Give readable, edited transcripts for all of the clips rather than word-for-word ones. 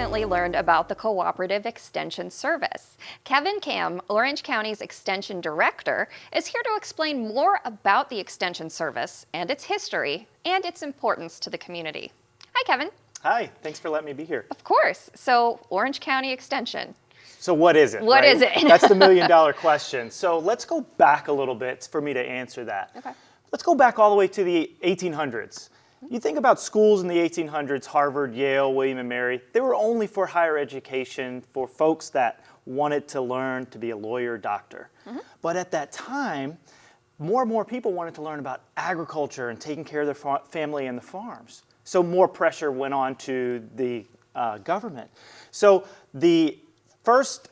recently learned about the Cooperative Extension Service. Kevin Cam, Orange County's Extension Director, is here to explain more about the Extension Service and its history and its importance to the community. Hi, Kevin. Hi, thanks for letting me be here. Of course. So, Orange County Extension. So what is it? What is it? That's the million-dollar question. So let's go back a little bit for me to answer that. Okay. Let's go back all the way to the 1800s. You think about schools in the 1800s, Harvard, Yale, William & Mary, they were only for higher education for folks that wanted to learn to be a lawyer or doctor. But at that time, more and more people wanted to learn about agriculture and taking care of their family and the farms. So more pressure went on to the government. So the first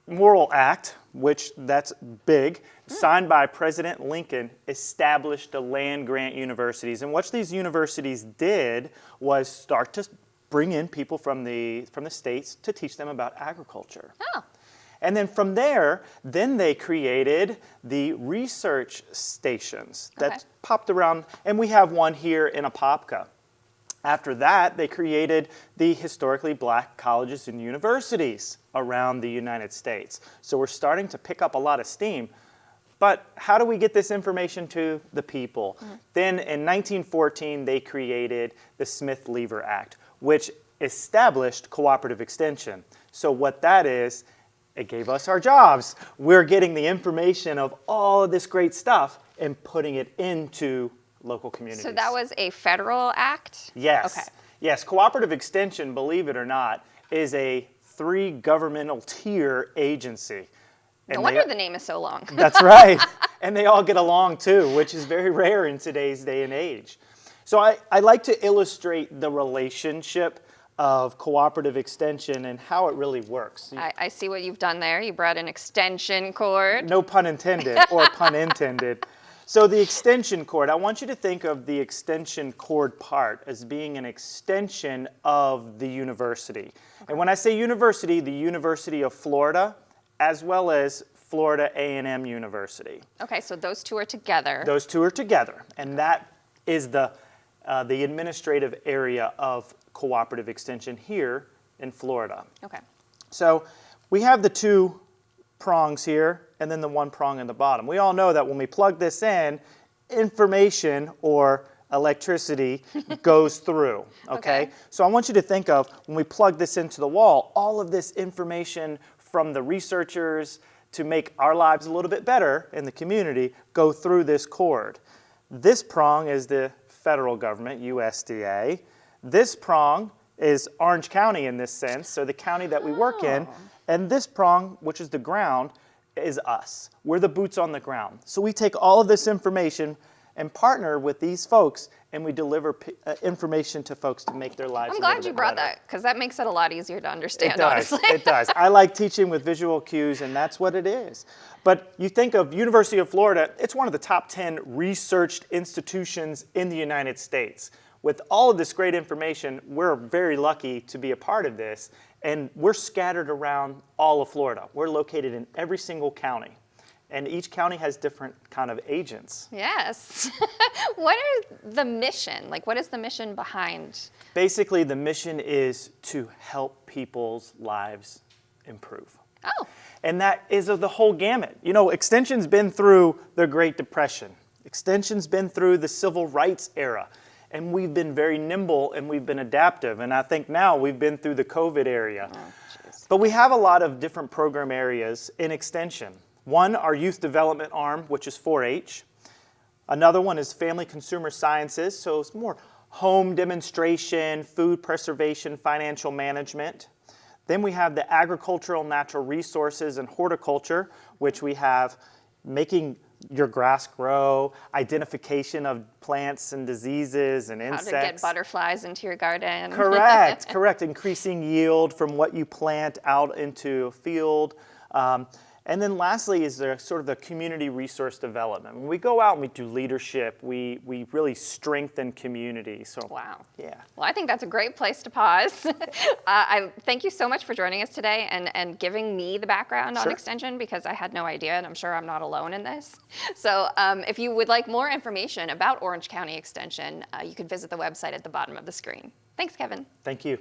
Moral Act, which that's big, signed by President Lincoln, established the land-grant universities. And what these universities did was start to bring in people from the states to teach them about agriculture. Oh. And then from there, then they created the research stations that popped around, and we have one here in Apopka. After that, they created the historically black colleges and universities around the United States. So we're starting to pick up a lot of steam. But how do we get this information to the people? Then in 1914, they created the Smith-Lever Act, which established cooperative extension. So what that is, it gave us our jobs. We're getting the information of all of this great stuff and putting it into local communities. So that was a federal act? Yes. Okay. Yes, Cooperative Extension, believe it or not, is a 3-governmental tier agency. No wonder the name is so long. That's right. And they all get along too, which is very rare in today's day and age. So I like to illustrate the relationship of cooperative extension and how it really works. I see what you've done there. You brought an extension cord. No pun intended, or pun intended. So the extension cord, I want you to think of the extension cord part as being an extension of the university. And when I say university, the University of Florida, as well as Florida A&M University. Okay, so those two are together. Those two are together, and that is the administrative area of cooperative extension here in Florida. Okay. So we have the 2 prongs here, and then the 1 prong in the bottom. We all know that when we plug this in, information or electricity goes through, okay? So I want you to think of, when we plug this into the wall, all of this information from the researchers to make our lives a little bit better in the community go through this cord. This prong is the federal government, USDA. This prong is Orange County in this sense, so the county that we work in. And this prong, which is the ground, is us. We're the boots on the ground. So we take all of this information and partner with these folks, and we deliver information to folks to make their lives I'm a little glad you bit brought better. that, because that makes it a lot easier to understand, It does, honestly. it does. I like teaching with visual cues, and that's what it is. But you think of University of Florida, it's one of the top 10 researched institutions in the United States. With all of this great information, we're very lucky to be a part of this, and we're scattered around all of Florida. We're located in every single county, and each county has different kind of agents. Yes. What is the mission? Like, what is the mission behind? Basically, the mission is to help people's lives improve. Oh. And that is of the whole gamut. You know, Extension's been through the Great Depression. Extension's been through the Civil Rights era. And we've been very nimble and we've been adaptive. And I think now we've been through the COVID area. But we have a lot of different program areas in Extension. One, our youth development arm, which is 4-H. Another one is family consumer sciences. So it's more home demonstration, food preservation, financial management. Then we have the agricultural, natural resources, and horticulture, which we have making your grass grow, identification of plants and diseases and insects. How to get butterflies into your garden. Correct, correct. Increasing yield from what you plant out into a field. And then lastly is the sort of the community resource development. When we go out and we do leadership, we really strengthen community. So, wow. Yeah. Well, I think that's a great place to pause. I thank you so much for joining us today and giving me the background on Extension, because I had no idea, and I'm sure I'm not alone in this. So if you would like more information about Orange County Extension, you could visit the website at the bottom of the screen. Thanks, Kevin. Thank you.